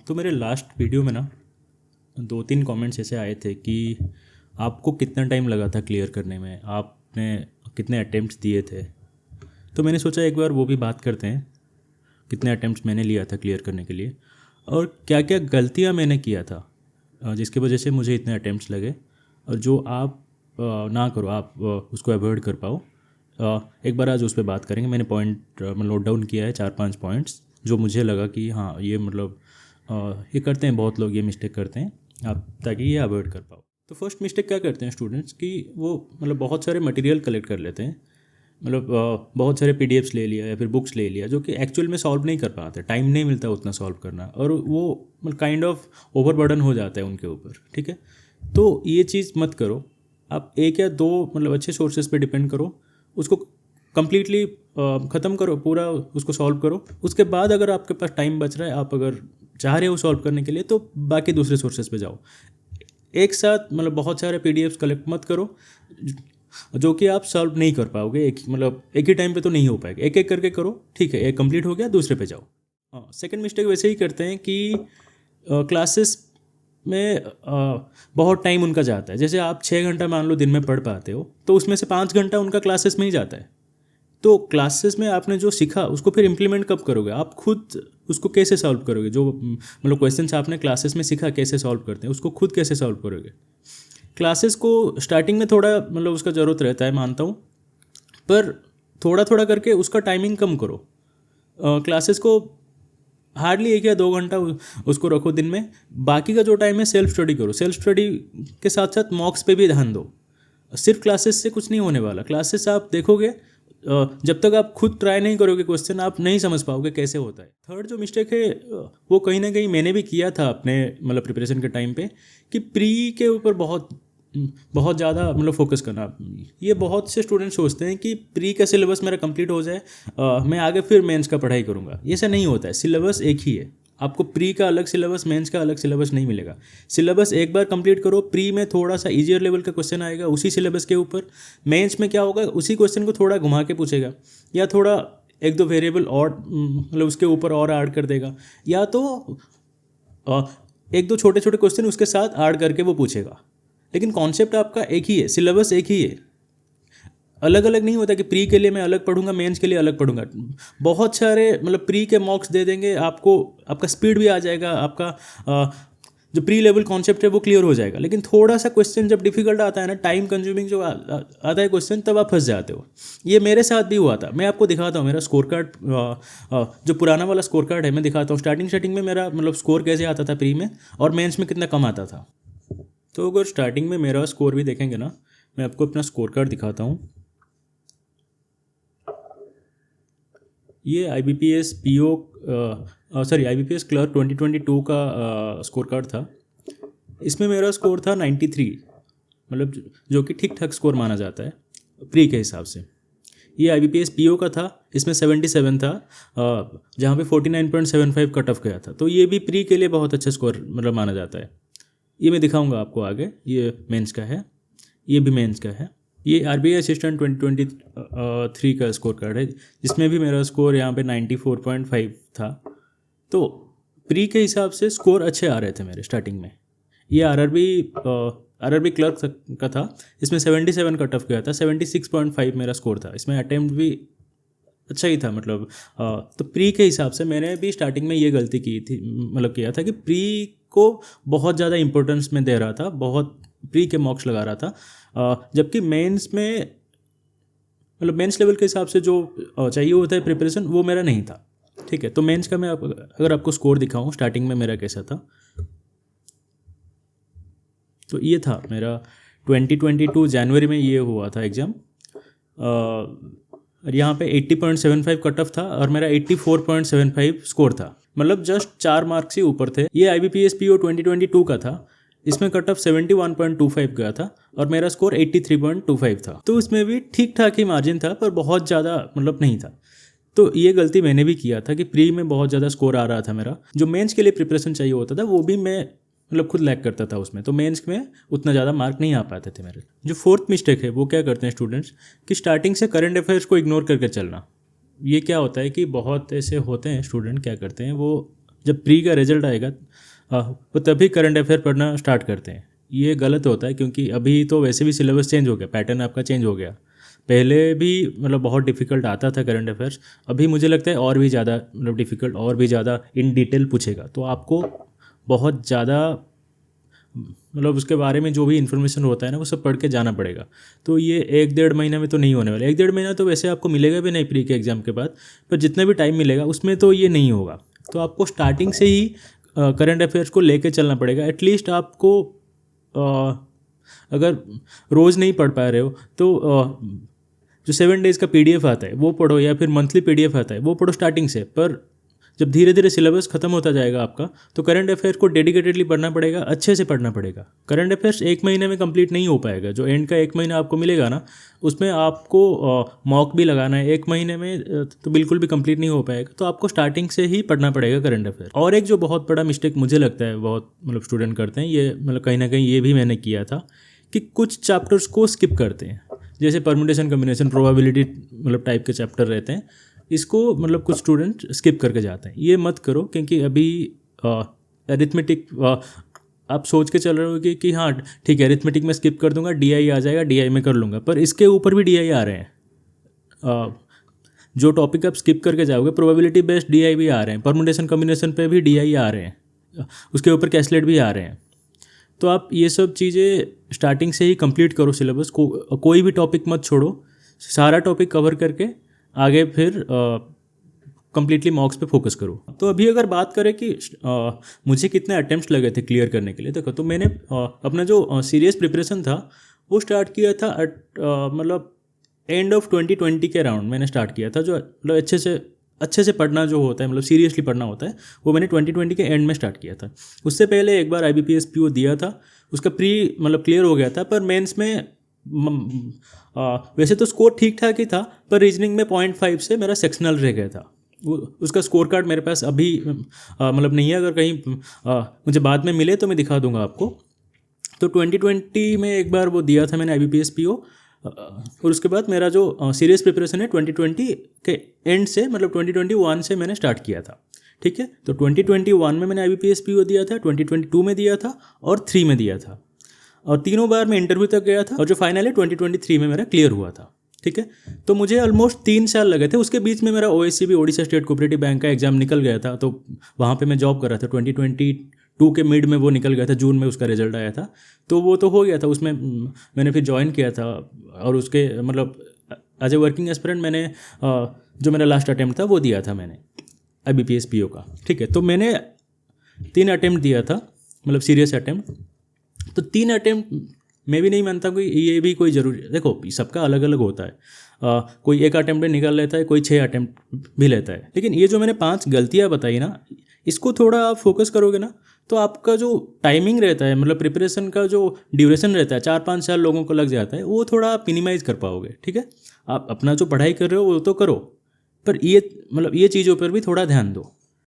तो मेरे last video में ना 2-3 कमेंट्स ऐसे आए थे कि आपको कितना टाइम लगा था क्लियर करने में, आपने कितने अटेम्प्ट्स दिए थे। तो मैंने सोचा एक बार वो भी बात करते हैं, कितने अटेम्प्ट्स मैंने लिया था क्लियर करने के लिए और क्या क्या गलतियाँ मैंने किया था जिसकी वजह से मुझे इतने अटेम्प्ट्स लगे, और जो आप ना करो, आप उसको अवॉइड कर पाओ। एक बार आज उस पर बात करेंगे। मैंने पॉइंट नोट डाउन किया है 4-5 पॉइंट्स जो मुझे लगा कि हाँ ये मतलब ये करते हैं बहुत लोग, ये मिस्टेक करते हैं आप, ताकि ये अवॉइड कर पाओ। तो फर्स्ट मिस्टेक क्या करते हैं स्टूडेंट्स कि वो मतलब बहुत सारे मटेरियल कलेक्ट कर लेते हैं, मतलब बहुत सारे पीडीएफ्स ले लिया या फिर बुक्स ले लिया जो कि एक्चुअल में सॉल्व नहीं कर पाते, टाइम नहीं मिलता उतना सॉल्व करना, और वो मतलब काइंड ऑफ ओवरबर्डन हो जाता है उनके ऊपर। ठीक है, तो ये चीज़ मत करो। आप एक या दो मतलब अच्छे सोर्सेज पे डिपेंड करो, उसको कम्प्लीटली ख़त्म करो, पूरा उसको सॉल्व करो। उसके बाद अगर आपके पास टाइम बच रहा है, आप अगर चाह रहे हो सॉल्व करने के लिए, तो बाकी दूसरे सोर्सेज पे जाओ। एक साथ मतलब बहुत सारे पीडीएफ्स कलेक्ट मत करो जो कि आप सॉल्व नहीं कर पाओगे। एक ही टाइम पे तो नहीं हो पाएगा, एक एक करके करो। ठीक है, एक कंप्लीट हो गया, दूसरे पे जाओ। हाँ, सेकंड मिस्टेक वैसे ही करते हैं कि क्लासेस में बहुत टाइम उनका जाता है। जैसे आप 6 घंटा मान लो दिन में पढ़ पाते हो, तो उसमें से 5 घंटा उनका क्लासेस में ही जाता है। तो क्लासेस में आपने जो सीखा उसको फिर इम्प्लीमेंट कब करोगे? आप खुद उसको कैसे सॉल्व करोगे? जो मतलब क्वेश्चंस आपने क्लासेस में सीखा कैसे सॉल्व करते हैं, उसको खुद कैसे सॉल्व करोगे? क्लासेस को स्टार्टिंग में थोड़ा मतलब उसका ज़रूरत रहता है, मानता हूँ, पर थोड़ा थोड़ा करके उसका टाइमिंग कम करो। क्लासेस को हार्डली 1 या 2 घंटा उसको रखो दिन में। बाकी का जो टाइम है सेल्फ स्टडी करो। सेल्फ स्टडी के साथ साथ मॉक्स पे भी ध्यान दो। सिर्फ क्लासेस से कुछ नहीं होने वाला। क्लासेस आप देखोगे, जब तक आप खुद ट्राई नहीं करोगे क्वेश्चन, आप नहीं समझ पाओगे कैसे होता है। थर्ड जो मिस्टेक है वो कहीं ना कहीं मैंने भी किया था अपने मतलब प्रिपरेशन के टाइम पे, कि प्री के ऊपर बहुत ज़्यादा मतलब फोकस करना। ये बहुत से स्टूडेंट सोचते हैं कि प्री का सिलेबस मेरा कंप्लीट हो जाए, मैं आगे फिर मेंस का पढ़ाई करूँगा। ये ऐसा नहीं होता है। सिलेबस एक ही है। आपको प्री का अलग सिलेबस, मेंस का अलग सिलेबस नहीं मिलेगा। सिलेबस एक बार कंप्लीट करो। प्री में थोड़ा सा ईजियर लेवल का क्वेश्चन आएगा उसी सिलेबस के ऊपर। मेंस में क्या होगा, उसी क्वेश्चन को थोड़ा घुमा के पूछेगा, या थोड़ा 1-2 वेरिएबल और मतलब उसके ऊपर और ऐड कर देगा, या तो 1-2 छोटे छोटे क्वेश्चन उसके साथ ऐड करके वो पूछेगा। लेकिन कॉन्सेप्ट आपका एक ही है, सिलेबस एक ही है। अलग अलग नहीं होता कि प्री के लिए मैं अलग पढ़ूंगा, मेंस के लिए अलग पढ़ूंगा। बहुत सारे मतलब प्री के मॉक्स दे देंगे आपको, आपका स्पीड भी आ जाएगा, आपका जो प्री लेवल कॉन्सेप्ट है वो क्लियर हो जाएगा। लेकिन थोड़ा सा क्वेश्चन जब डिफिकल्ट आता है ना, टाइम कंज्यूमिंग जो आता है क्वेश्चन, तब आप फंस जाते हो। ये मेरे साथ भी हुआ था। मैं आपको दिखाता हूँ मेरा स्कोर कार्ड, जो पुराना वाला स्कोर कार्ड है मैं दिखाता हूँ। स्टार्टिंग में मेरा मतलब स्कोर कैसे आता था प्री में, और मेंस में कितना कम आता था। तो अगर स्टार्टिंग में मेरा स्कोर भी देखेंगे ना, मैं आपको अपना स्कोर कार्ड दिखाता हूँ। ये IBPS PO IBPS क्लर्क 2022 का स्कोर कार्ड था। इसमें मेरा स्कोर था 93, मतलब जो कि ठीक ठाक स्कोर माना जाता है प्री के हिसाब से। ये IBPS PO का था, इसमें 77 था, जहाँ पे 49.75 कट ऑफ गया था। तो ये भी प्री के लिए बहुत अच्छा स्कोर मतलब माना जाता है। ये मैं दिखाऊंगा आपको आगे। ये मेंस का है, ये भी मेंस का है। ये RBI असिस्टेंट 2023 का स्कोर कार्ड है, जिसमें भी मेरा स्कोर यहाँ पे 94.5 था। तो प्री के हिसाब से स्कोर अच्छे आ रहे थे मेरे स्टार्टिंग में। ये RRB क्लर्क का था, इसमें 77 कट ऑफ गया था, 76.5 मेरा स्कोर था। इसमें अटेम्प्ट भी अच्छा ही था मतलब। तो प्री के हिसाब से मैंने भी स्टार्टिंग में ये गलती की थी, मतलब किया था कि प्री को बहुत ज़्यादा इंपॉर्टेंस में दे रहा था, बहुत प्री के मॉक्स लगा रहा था, जबकि मेंस में मतलब मेंस लेवल के हिसाब से जो चाहिए होता है प्रिपरेशन, वो मेरा नहीं था। ठीक है, तो मेंस का मैं अगर आपको स्कोर दिखाऊं स्टार्टिंग में मेरा कैसा था, तो ये था मेरा 2022 जनवरी में ये हुआ था एग्ज़ाम। और यहाँ पे 80.75 कट ऑफ था और मेरा 84.75 स्कोर था, मतलब जस्ट 4 मार्क्स ही ऊपर थे। ये IBPS PO 2022 का था, इसमें कट ऑफ 71.25 गया था और मेरा स्कोर 83.25 था। तो इसमें भी ठीक ठाक ही मार्जिन था, पर बहुत ज़्यादा मतलब नहीं था। तो ये गलती मैंने भी किया था कि प्री में बहुत ज़्यादा स्कोर आ रहा था मेरा। जो मेंस के लिए प्रिपरेशन चाहिए होता था वो भी मैं मतलब खुद लैक करता था उसमें, तो मेंस में उतना ज़्यादा मार्क नहीं आ पाते थे मेरे। जो फोर्थ मिस्टेक है वो क्या करते हैं स्टूडेंट्स, कि स्टार्टिंग से करंट अफेयर्स को इग्नोर करके चलना। ये क्या होता है कि बहुत ऐसे होते हैं स्टूडेंट, क्या करते हैं वो जब प्री का रिजल्ट आएगा वो तभी करंट अफेयर पढ़ना स्टार्ट करते हैं। ये गलत होता है क्योंकि अभी तो वैसे भी सिलेबस चेंज हो गया, पैटर्न आपका चेंज हो गया। पहले भी मतलब बहुत डिफ़िकल्ट आता था करंट अफेयर्स, अभी मुझे लगता है और भी ज़्यादा मतलब डिफ़िकल्ट और भी ज़्यादा इन डिटेल पूछेगा। तो आपको बहुत ज़्यादा मतलब उसके बारे में जो भी इन्फॉर्मेशन होता है ना वो सब पढ़ के जाना पड़ेगा। तो ये 1-1.5 महीना में तो नहीं होने वाला। 1-1.5 महीना तो वैसे आपको मिलेगा भी नहीं प्री के एग्ज़ाम के बाद, पर जितना भी टाइम मिलेगा उसमें तो ये नहीं होगा। तो आपको स्टार्टिंग से ही करंट अफेयर्स को लेके चलना पड़ेगा। एटलीस्ट आपको अगर रोज़ नहीं पढ़ पा रहे हो तो जो 7 डेज़ का PDF आता है वो पढ़ो, या फिर मंथली PDF आता है वो पढ़ो स्टार्टिंग से। पर जब धीरे धीरे सिलेबस खत्म होता जाएगा आपका, तो करंट अफेयर को डेडिकेटेडली पढ़ना पड़ेगा, अच्छे से पढ़ना पड़ेगा। करंट अफेयर्स 1 महीने में कंप्लीट नहीं हो पाएगा। जो एंड का 1 महीना आपको मिलेगा ना, उसमें आपको मॉक भी लगाना है 1 महीने में, तो बिल्कुल भी कंप्लीट नहीं हो पाएगा। तो आपको स्टार्टिंग से ही पढ़ना पड़ेगा करंट अफेयर। और एक जो बहुत बड़ा मिस्टेक मुझे लगता है बहुत मतलब स्टूडेंट करते हैं, ये मतलब कहीं ना कहीं ये भी मैंने किया था कि कुछ चैप्टर्स को स्किप करते हैं। जैसे परम्यूटेशन कम्बिनेशन प्रोबेबिलिटी मतलब टाइप के चैप्टर रहते हैं, इसको मतलब कुछ स्टूडेंट स्किप करके जाते हैं। ये मत करो, क्योंकि अभी अरिथमेटिक आप सोच के चल रहे हो कि हाँ ठीक है अरिथमेटिक में स्किप कर दूंगा, DI आ जाएगा, DI में कर लूँगा, पर इसके ऊपर भी DI आ रहे हैं। जो टॉपिक आप स्किप करके जाओगे प्रोबेबिलिटी बेस्ड DI भी आ रहे हैं, परम्यूटेशन कम्बिनेशन पे भी DI आ रहे हैं, उसके ऊपर कैसलेट भी आ रहे हैं। तो आप ये सब चीज़ें स्टार्टिंग से ही कंप्लीट करो सिलेबस को, कोई भी टॉपिक मत छोड़ो, सारा टॉपिक कवर करके आगे फिर कम्प्लीटली मॉक्स पे फोकस करो। तो अभी अगर बात करें कि मुझे कितने अटेम्प्ट्स लगे थे क्लियर करने के लिए, देखो तो मैंने अपना जो सीरियस प्रिपरेशन था वो स्टार्ट किया था मतलब एंड ऑफ 2020 के अराउंड मैंने स्टार्ट किया था। जो मतलब अच्छे से पढ़ना जो होता है, मतलब सीरियसली पढ़ना होता है, वो मैंने 2020 के एंड में स्टार्ट किया था। उससे पहले एक बार IBPS PO दिया था, उसका प्री मतलब क्लियर हो गया था, पर मेंस में वैसे तो स्कोर ठीक ठाक ही था, पर रीजनिंग में 0.5 से मेरा सेक्शनल रह गया था। उसका स्कोर कार्ड मेरे पास अभी मतलब नहीं है, अगर कहीं मुझे बाद में मिले तो मैं दिखा दूंगा आपको। तो 2020 में एक बार वो दिया था मैंने IBPS PO, और उसके बाद मेरा जो सीरियस प्रिपरेशन है 2020 के एंड से मतलब 2021 से मैंने स्टार्ट किया था। ठीक है, तो 2021 में मैंने IBPS PO दिया था, 2022 में दिया था और 3 में दिया था, और तीनों बार मैं इंटरव्यू तक गया था, और जो फाइनल है 2023 में मेरा क्लियर हुआ था। ठीक है, तो मुझे ऑलमोस्ट 3 साल लगे थे। उसके बीच में मेरा OSCB Odisha state cooperative bank का एग्जाम निकल गया था, तो वहाँ पे मैं जॉब कर रहा था। 2022 के मिड में वो निकल गया था, जून में उसका रिजल्ट आया था, तो वो तो हो गया था। उसमें मैंने फिर ज्वाइन किया था, और उसके मतलब एज ए वर्किंग एस्पिरेंट मैंने जो मेरा लास्ट अटैम्प्ट था वो दिया था मैंने IBPS PO का। ठीक है, तो मैंने 3 अटैम्प्ट दिया था, मतलब सीरियस अटैम्प्ट। तो 3 अटैम्प्ट मैं भी नहीं मानता कि ये भी कोई ज़रूरी, देखो सबका अलग अलग होता है। कोई 1 अटैम्प्ट में निकाल लेता है, कोई 6 अटैम्प्ट भी लेता है। लेकिन ये जो मैंने 5 गलतियाँ बताई ना, इसको थोड़ा आप फोकस करोगे ना, तो आपका जो टाइमिंग रहता है मतलब प्रिपरेशन का जो ड्यूरेशन रहता है 4-5 साल लोगों को लग जाता है, वो थोड़ा आप मिनिमाइज़ कर पाओगे। ठीक है, आप अपना जो पढ़ाई कर रहे हो वो तो करो, पर ये मतलब ये चीज़ों पर भी थोड़ा ध्यान दो।